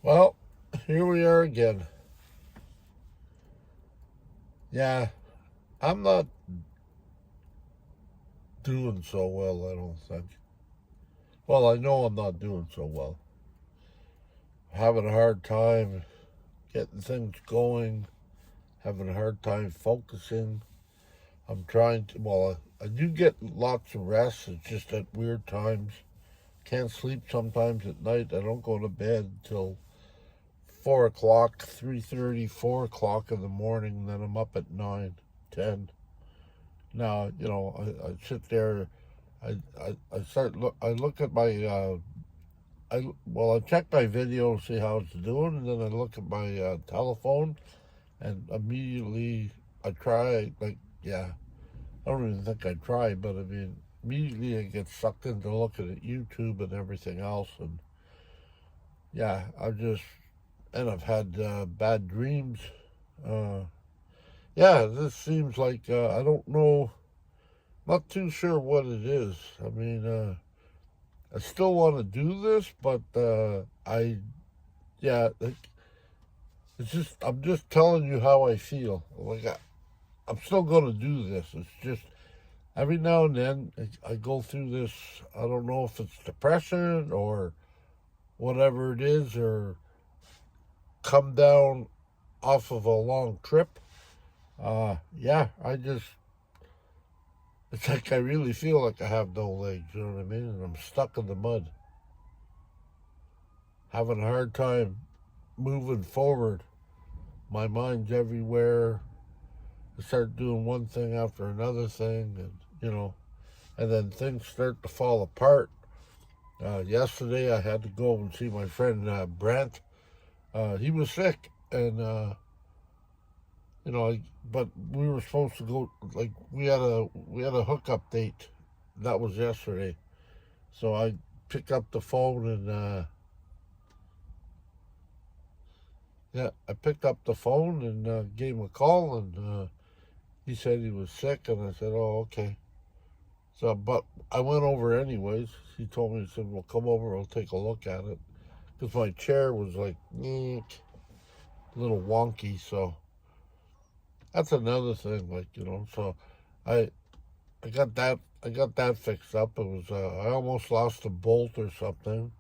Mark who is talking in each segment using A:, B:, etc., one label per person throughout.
A: Well, here we are again. Yeah, I'm not doing so well, I don't think. Well, I know I'm not doing so well. Having a hard time getting things going, having a hard time focusing. I'm trying to, well, I do get lots of rest. It's just at weird times. Can't sleep sometimes at night. I don't go to bed until 4 o'clock, 3:30, 4 o'clock in the morning, and then I'm up at 9, 10. Now, I sit there. I look at my I check my video, see how it's doing, and then I look at my telephone, and immediately I try. Like, yeah, I don't even think I try, but I mean, immediately I get sucked into looking at YouTube and everything else, and yeah, I've had bad dreams. Uh, yeah, this seems like I don't know. Not too sure what it is. I mean, I still want to do this, but yeah, it's just, I'm just telling you how I feel. Like, I'm still going to do this. It's just, every now and then I go through this. I don't know if it's depression or whatever it is, or come down off of a long trip. Yeah, it's like I really feel like I have no legs, you know what I mean? And I'm stuck in the mud, having a hard time moving forward. My mind's everywhere. I start doing one thing after another thing, and then things start to fall apart. Yesterday, I had to go and see my friend Brent. He was sick, and but we were supposed to go. Like, we had a hookup date. That was yesterday, so I picked up the phone and yeah, I picked up the phone and gave him a call, and he said he was sick, and I said, "Oh, okay." So, but I went over anyways. He told me, he said, "Well, come over, I'll take a look at it," because my chair was like, a little wonky. So that's another thing, like, So I I got that fixed up. It was I almost lost a bolt or something.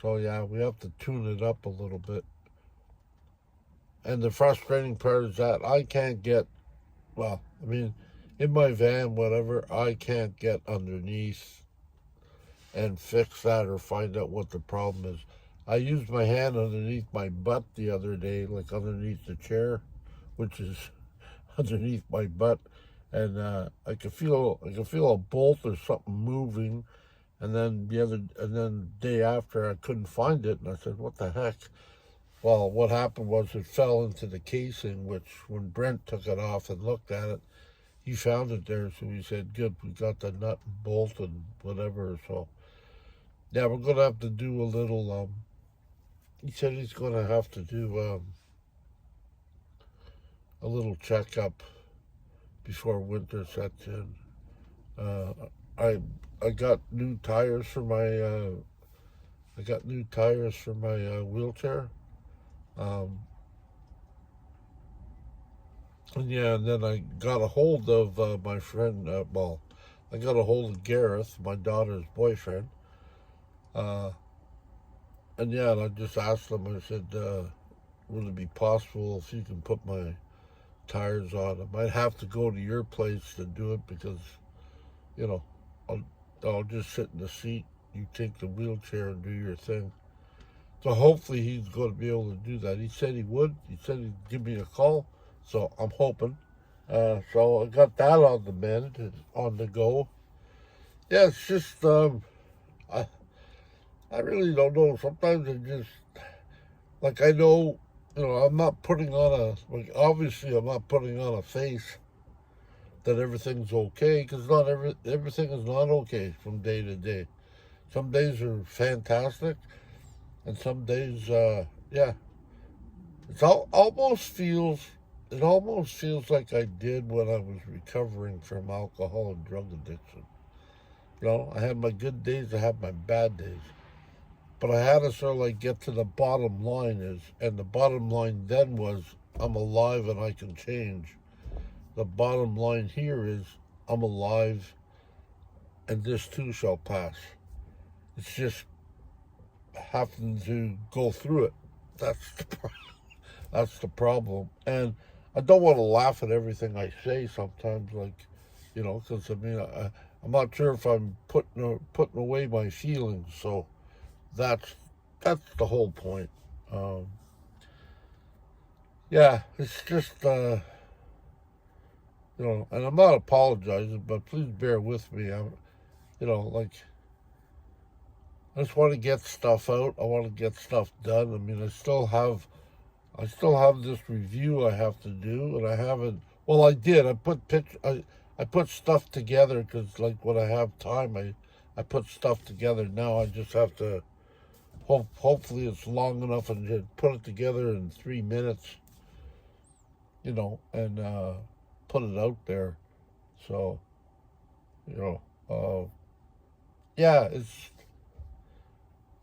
A: So yeah, we have to tune it up a little bit. And the frustrating part is that I can't get, well, I mean, in my van, whatever, I can't get underneath and fix that or find out what the problem is. I used my hand underneath my butt the other day, like underneath the chair, which is underneath my butt, and I could feel a bolt or something moving, and then the day after I couldn't find it, and I said, "What the heck?" Well, what happened was it fell into the casing, which when Brent took it off and looked at it, he found it there, so he said, "Good, we got the nut and bolt and whatever." So yeah, we're gonna have to do a little. He said he's gonna have to do a little checkup before winter sets in. Uh, I I got new tires for my wheelchair. Um, and yeah, and then I got a hold of my friend. I got a hold of Gareth, my daughter's boyfriend. Uh, and yeah, and I just asked him. I said, "Would it be possible if you can put my tires on? I might have to go to your place to do it because you know I'll I'll just sit in the seat. You take the wheelchair and do your thing." So hopefully he's going to be able to do that. He said he would. He said he'd give me a call. So I'm hoping. So I got that on the mend, on the go. Yeah, it's just I I really don't know. Sometimes I just, like, I know, I'm not putting on obviously I'm not putting on a face that everything's okay, because not everything is not okay from day to day. Some days are fantastic, and some days, yeah, it almost feels like I did when I was recovering from alcohol and drug addiction. I had my good days, I had my bad days. but I had to sort of like get to the bottom line and the bottom line then was I'm alive and I can change. The bottom line here is I'm alive and this too shall pass. It's just having to go through it. That's the problem. And I don't want to laugh at everything I say sometimes, like, because I mean, I'm not sure if I'm putting away my feelings. So that's that's the whole point. Um, yeah, it's just and I'm not apologizing, but please bear with me. Like I just want to get stuff out. I want to get stuff done. I mean, I still have this review I have to do, and I haven't. Well, I did. I put stuff together because, like, when I have time, I put stuff together. Now I just have to. Hopefully, it's long enough and just put it together in 3 minutes. And put it out there. So, you know, yeah, this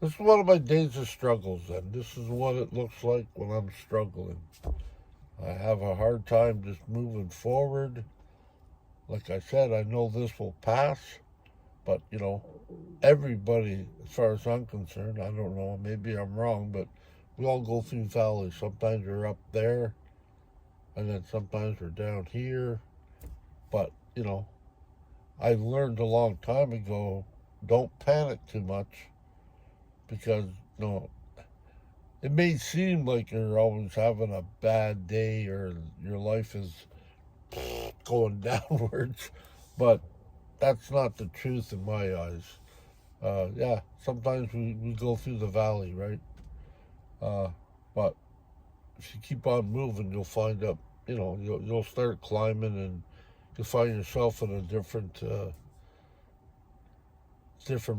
A: is one of my days of struggles, and this is what it looks like when I'm struggling. I have a hard time just moving forward. Like I said, I know this will pass, but everybody, as far as I'm concerned, I don't know, maybe I'm wrong, but we all go through valleys. Sometimes we're up there, and then sometimes we're down here. But, I learned a long time ago, don't panic too much because, it may seem like you're always having a bad day or your life is going downwards, but that's not the truth in my eyes. Yeah, sometimes we go through the valley, right? But if you keep on moving, you'll find up, you'll start climbing and you'll find yourself in a different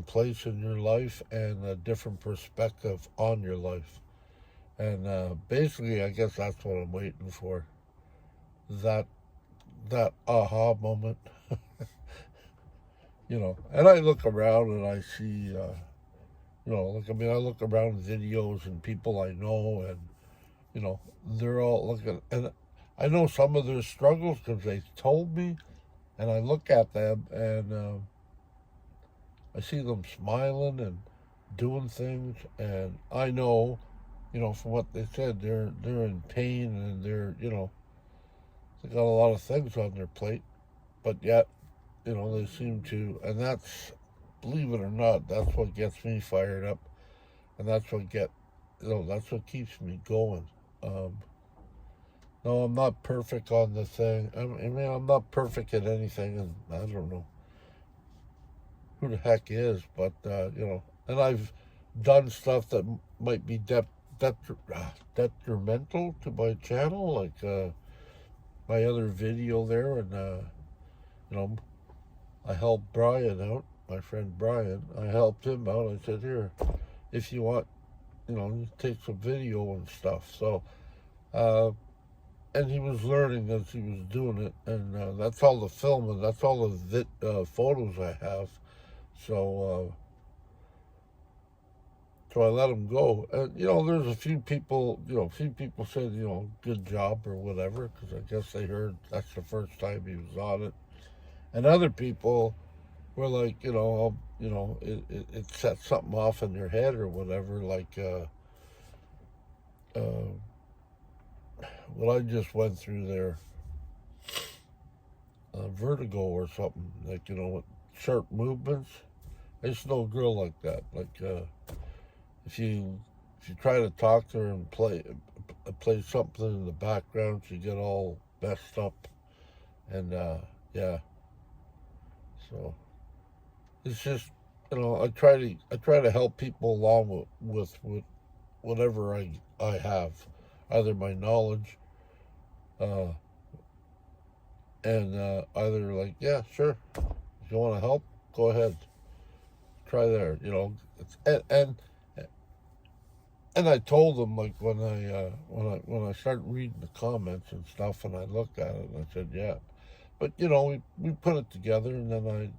A: place in your life and a different perspective on your life. And basically, I guess that's what I'm waiting for. That that aha moment, And I look around and I see, I look around videos and people I know, and they're all looking, and I know some of their struggles because they told me, and I look at them and I see them smiling and doing things, and I know, from what they said, they're in pain and they got a lot of things on their plate, but yet, they seem to, and that's, believe it or not, that's what gets me fired up, and that's what keeps me going. Um, no, I'm not perfect on the thing. I mean, I'm not perfect at anything, and I don't know who the heck is, but and I've done stuff that might be detrimental to my channel, like my other video there, and you know, I helped Brian out, my friend Brian. I helped him out. I said, here, if you want, take some video and stuff. So, and he was learning as he was doing it, and that's all the film and that's all the photos I have. So, so I let him go. And, there's a few people, said, good job or whatever, because I guess they heard that's the first time he was on it. And other people were like, it sets something off in their head or whatever, like what I just went through there, vertigo or something, like, with sharp movements. I used to know a girl like that. Like, if you try to talk to her and play something in the background, she get all messed up, and yeah. So it's just, I try to help people along with whatever I have, either my knowledge, uh, and either like, yeah, sure, if you want to help, go ahead, try there. It's, and I told them, like, when I started reading the comments and stuff, and I looked at it and I said, yeah, but we put it together, and then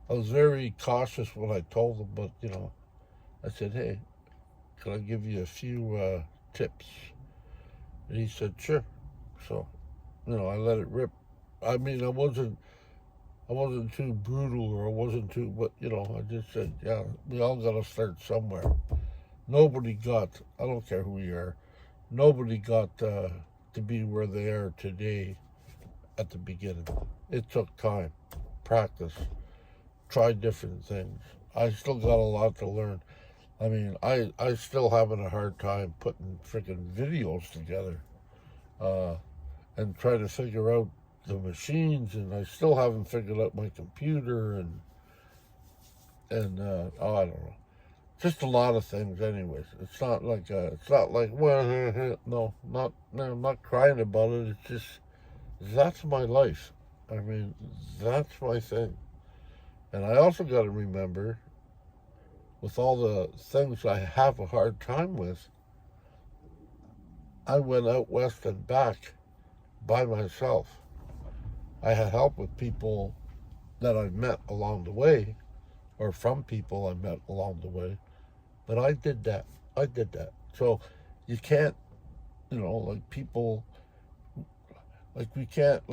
A: I was very cautious when I told them, but I said, hey, can I give you a few tips? And he said, sure. So, I let it rip. I mean, I wasn't too brutal, or I wasn't too, but I just said, yeah, we all got to start somewhere. Nobody got, I don't care who you are, nobody got to be where they are today at the beginning. It took time, practice, try different things. I still got a lot to learn. I mean, I still having a hard time putting freaking videos together, uh, and try to figure out the machines, and I still haven't figured out my computer, and oh, I don't know, just a lot of things. Anyways, it's not like well, no, I'm not crying about it. It's just that's my life. I mean, that's my thing, and I also got to remember with all the things I have a hard time with, I went out west and back by myself. I had help with people that I met along the way, or from people I met along the way, but I did that. I did that. So you can't, like people, like we can't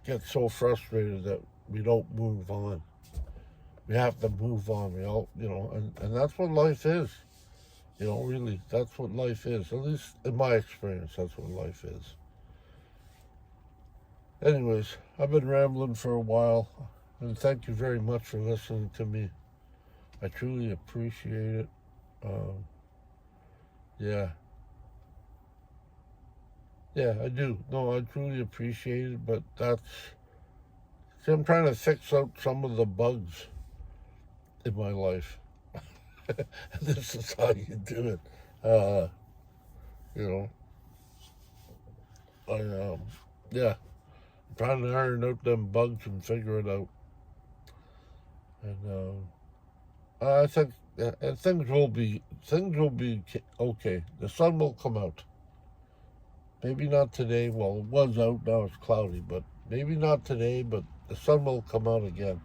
A: get so frustrated that we don't move on. We have to move on. We all, and that's what life is. Really, that's what life is. At least in my experience, that's what life is. Anyways, I've been rambling for a while, and thank you very much for listening to me. I truly appreciate it. Um, yeah, yeah, I do. No, I truly appreciate it, but see, I'm trying to fix out some of the bugs in my life. This is how you do it. Uh, you know, yeah, I'm trying to iron out them bugs and figure it out. And I think and things will be okay. The sun will come out. Maybe not today. Well, it was out. Now it's cloudy, but maybe not today. But the sun will come out again,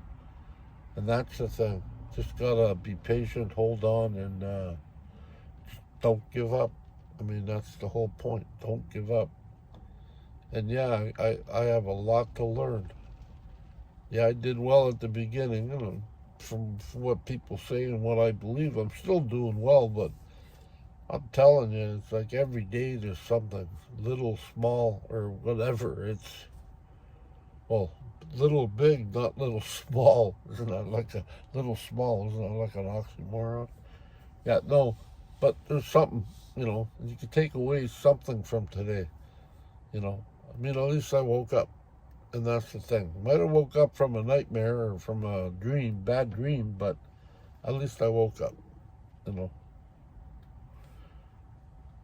A: and that's the thing. Just gotta be patient, hold on, and don't give up. I mean, that's the whole point. Don't give up. And yeah, I have a lot to learn. Yeah, I did well at the beginning, from what people say and what I believe. I'm still doing well, but I'm telling you, it's like every day there's something little, small, or whatever. It's, well, little big, not little small. Isn't that like a little small? Isn't that like an oxymoron? Yeah, no, but there's something, you can take away something from today, you know. I mean, at least I woke up, and that's the thing. Might have woke up from a nightmare or from a dream, bad dream, but at least I woke up, you know.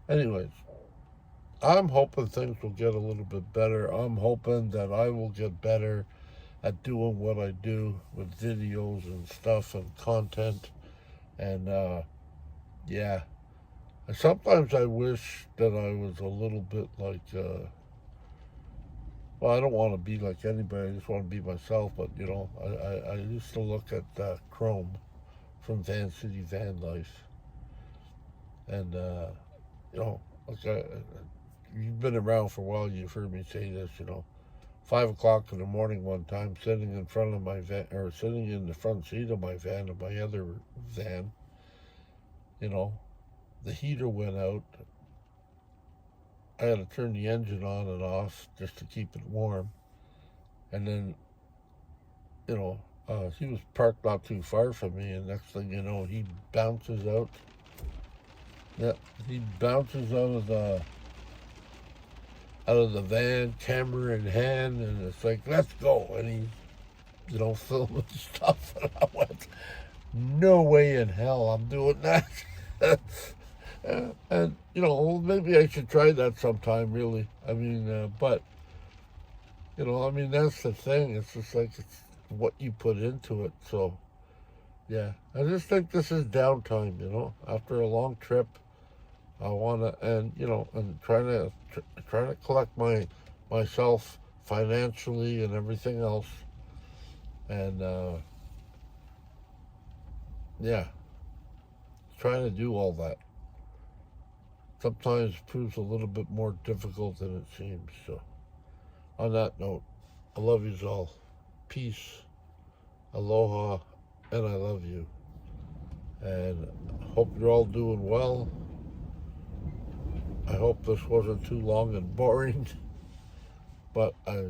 A: Anyways, I'm hoping things will get a little bit better. I'm hoping that I will get better at doing what I do with videos and stuff and content. And yeah, and sometimes I wish that I was a little bit like, well, I don't want to be like anybody. I just want to be myself. But I used to look at Chrome from Van City Van Life, and you know, like you've been around for a while. You've heard me say this. 5 o'clock in the morning one time, sitting in front of my van, or sitting in the front seat of my van, and my other van, you know, the heater went out. I had to turn the engine on and off just to keep it warm. And then, he was parked not too far from me, and next thing you know, he bounces out. Yeah, he bounces out of the van, camera in hand, and it's like, let's go. And he, filming stuff. And I went, no way in hell I'm doing that. And maybe I should try that sometime, really. I mean, but, I mean, that's the thing. It's just like it's what you put into it. So, yeah, I just think this is downtime, after a long trip. I want to, and trying to collect myself financially and everything else. And yeah, trying to do all that sometimes proves a little bit more difficult than it seems. So, on that note, I love yous all. Peace, aloha, and I love you. And hope you're all doing well. I hope this wasn't too long and boring, but I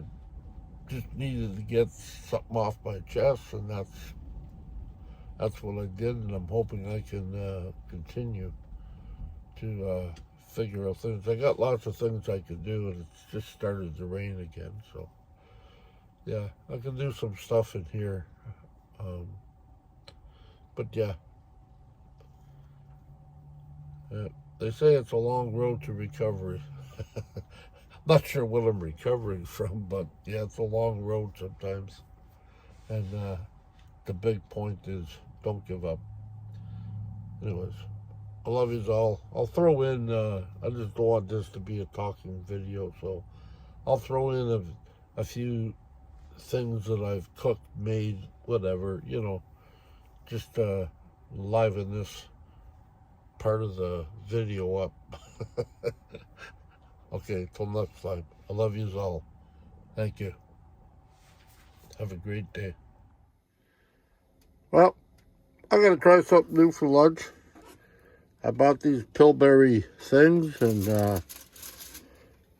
A: just needed to get something off my chest, and that's what I did. And I'm hoping I can continue to figure out things. I got lots of things I could do, and it's just started to rain again. So yeah, I can do some stuff in here. Um, but yeah, they say it's a long road to recovery. Not sure what I'm recovering from, but yeah, it's a long road sometimes. And the big point is don't give up. Anyways, I love yous all. I'll throw in, I just don't want this to be a talking video, so I'll throw in a few things that I've cooked, made, whatever, just liven this part of the video up. Okay, till next time. I love yous all. Thank you. Have a great day. Well, I'm going to try something new for lunch. I bought these pillberry things, and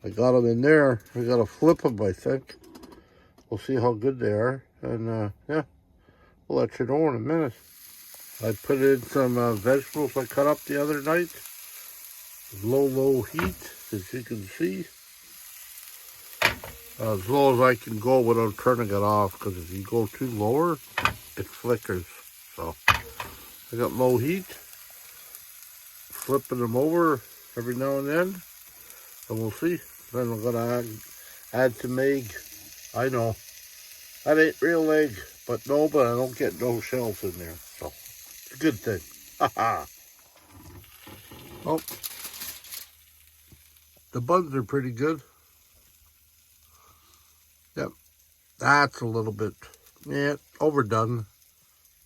A: I got them in there. I got to flip them, I think. We'll see how good they are. And, yeah, we'll let you know in a minute. I put in some vegetables I cut up the other night. Low heat, as you can see. As low as I can go without turning it off, because if you go too lower, it flickers. So I got low heat, flipping them over every now and then, and we'll see. Then I'm gonna add some egg. I know that ain't real egg, but I don't get no shells in there, so it's a good thing. Haha. Oh, the buns are pretty good. Yep, that's a little bit, overdone.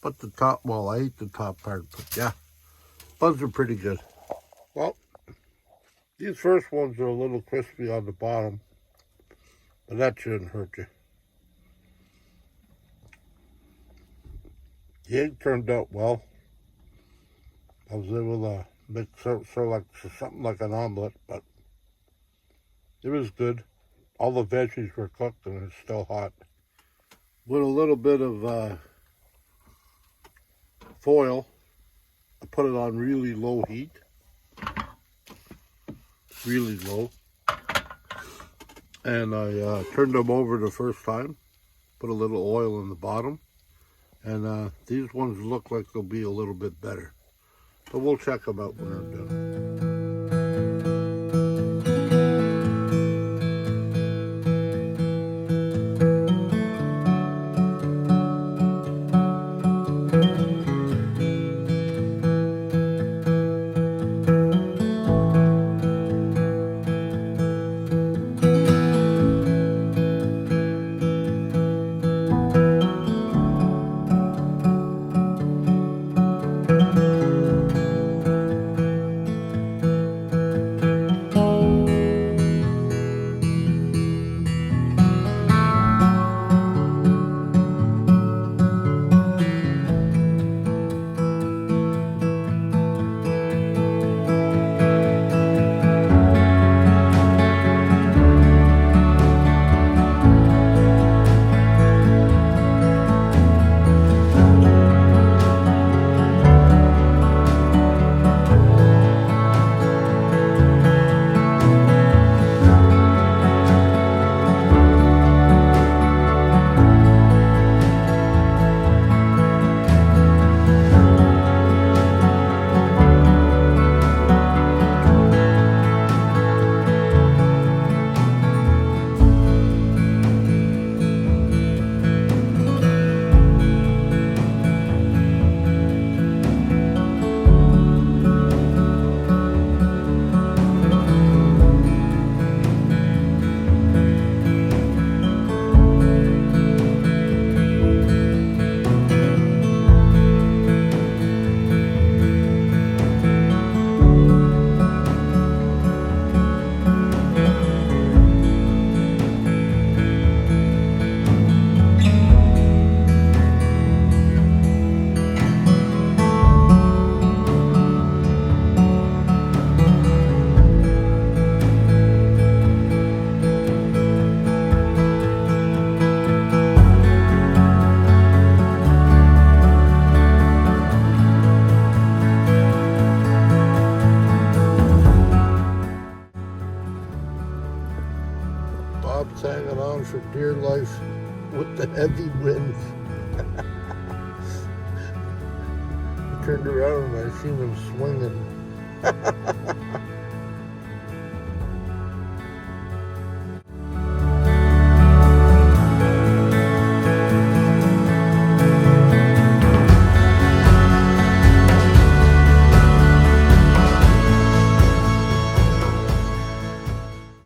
A: But the top, well, I ate the top part, but yeah, buns are pretty good. Well, these first ones are a little crispy on the bottom, but that shouldn't hurt you. The egg turned out well. I was able to make something like an omelet, but it was good. All the veggies were cooked and it's still hot. With a little bit of foil, I put it on really low heat. Really low. And I turned them over the first time. Put a little oil in the bottom. And these ones look like they'll be a little bit better. But we'll check them out when I'm done. running for dear life with the heavy winds. I turned around and I seen him swinging.